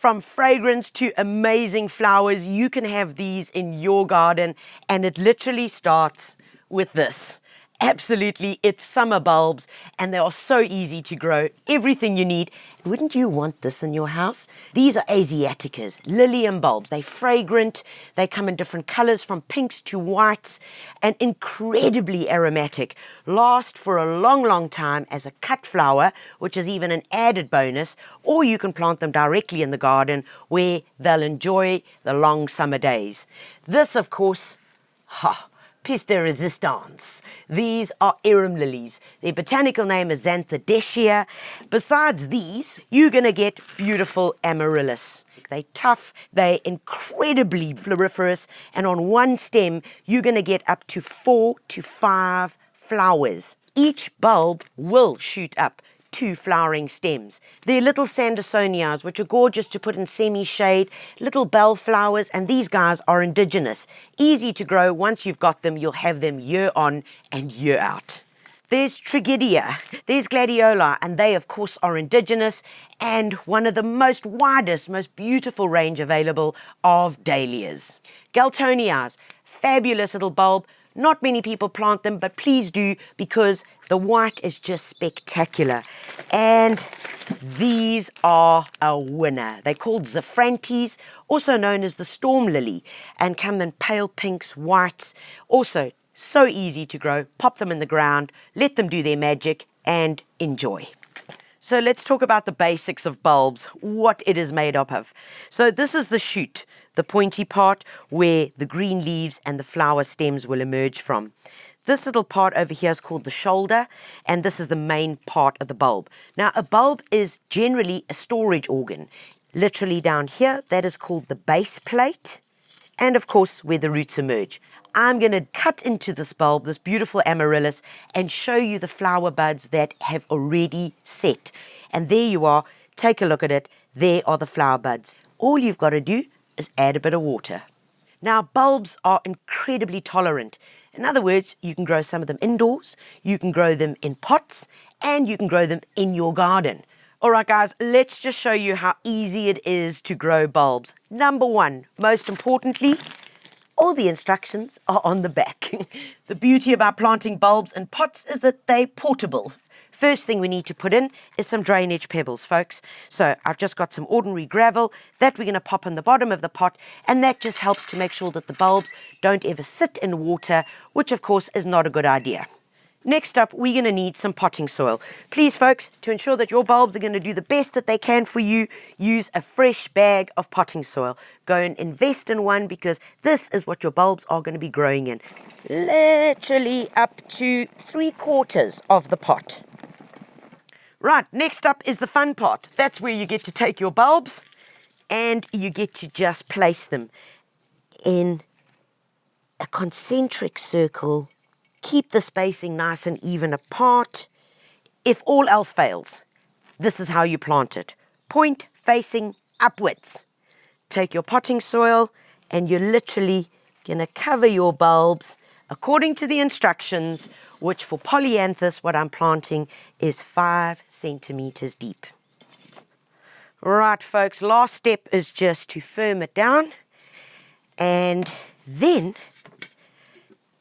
From fragrance to amazing flowers, you can have these in your garden, and it literally starts with this. Absolutely, it's summer bulbs, and they are so easy to grow. Everything you need. Wouldn't you want this in your house? These are Asiaticas, Lilium bulbs. They're fragrant. They come in different colors from pinks to whites, and incredibly aromatic. Last for a long, long time as a cut flower, which is even an added bonus, or you can plant them directly in the garden where they'll enjoy the long summer days. This, of course, pièce de résistance. These are Earrin Lilies. Their botanical name is Xanthidacea. Besides these, you're going to get beautiful amaryllis. They're tough, they're incredibly floriferous, and on one stem, you're going to get up to 4 to 5 flowers. Each bulb will shoot up 2 flowering stems. They're little Sandersonias, which are gorgeous to put in semi-shade, little bellflowers, and these guys are indigenous. Easy to grow. Once you've got them, you'll have them year on and year out. There's Trigidia, there's Gladiola, and they, of course, are indigenous, and one of the most widest, most beautiful range available of dahlias. Galtonias, fabulous little bulb. Not many people plant them, but please do, because the white is just spectacular. And these are a winner. They're called Zafrantes, also known as the storm lily, and come in pale pinks, whites. Also, so easy to grow. Pop them in the ground, let them do their magic, and enjoy. So let's talk about the basics of bulbs, what it is made up of. So this is the shoot, the pointy part where the green leaves and the flower stems will emerge from. This little part over here is called the shoulder, and this is the main part of the bulb. Now, a bulb is generally a storage organ. Literally down here, that is called the base plate, and of course, where the roots emerge. I'm going to cut into this bulb, this beautiful amaryllis, and show you the flower buds that have already set. And there you are. Take a look at it. There are the flower buds. All you've got to do is add a bit of water. Now, bulbs are incredibly tolerant. In other words, you can grow some of them indoors, you can grow them in pots, and you can grow them in your garden. All right, guys, let's just show you how easy it is to grow bulbs. Number one, most importantly, all the instructions are on the back. The beauty about planting bulbs in pots is that they're portable. First thing we need to put in is some drainage pebbles, folks. So I've just got some ordinary gravel that we're going to pop in the bottom of the pot, and that just helps to make sure that the bulbs don't ever sit in water, which of course is not a good idea. Next up, we're going to need some potting soil. Please, folks, to ensure that your bulbs are going to do the best that they can for you, use a fresh bag of potting soil. Go and invest in one, because this is what your bulbs are going to be growing in. Literally up to 3/4 of the pot. Right, next up is the fun part. That's where you get to take your bulbs and you get to just place them in a concentric circle. Keep the spacing nice and even apart. If all else fails, this is how you plant it. Point facing upwards. Take your potting soil and you're literally going to cover your bulbs according to the instructions, which for polyanthus, what I'm planting is 5 centimeters deep. Right, folks, last step is just to firm it down, and then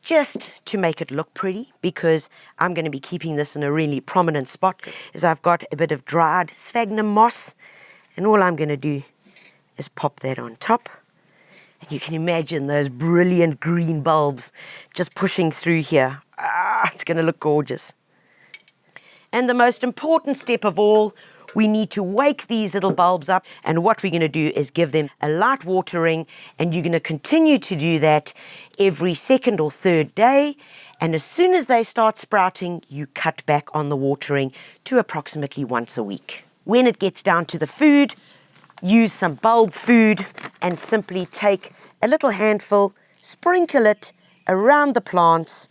just to make it look pretty, because I'm going to be keeping this in a really prominent spot, is I've got a bit of dried sphagnum moss, and all I'm going to do is pop that on top. And you can imagine those brilliant green bulbs just pushing through here. It's going to look gorgeous. And the most important step of all, we need to wake these little bulbs up, and what we're going to do is give them a light watering, and you're going to continue to do that every second or third day, and as soon as they start sprouting, you cut back on the watering to approximately once a week. When it gets down to the food, use some bulb food and simply take a little handful, sprinkle it around the plants,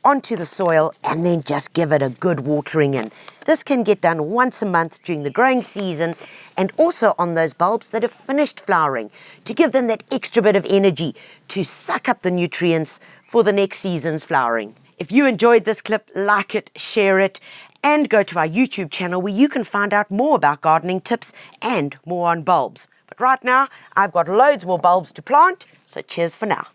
onto the soil, and then just give it a good watering in. This can get done once a month during the growing season, and also on those bulbs that have finished flowering, to give them that extra bit of energy to suck up the nutrients for the next season's flowering. If you enjoyed this clip, like it, share it, and go to our YouTube channel where you can find out more about gardening tips and more on bulbs. But But right now, I've got loads more bulbs to plant, so cheers for now.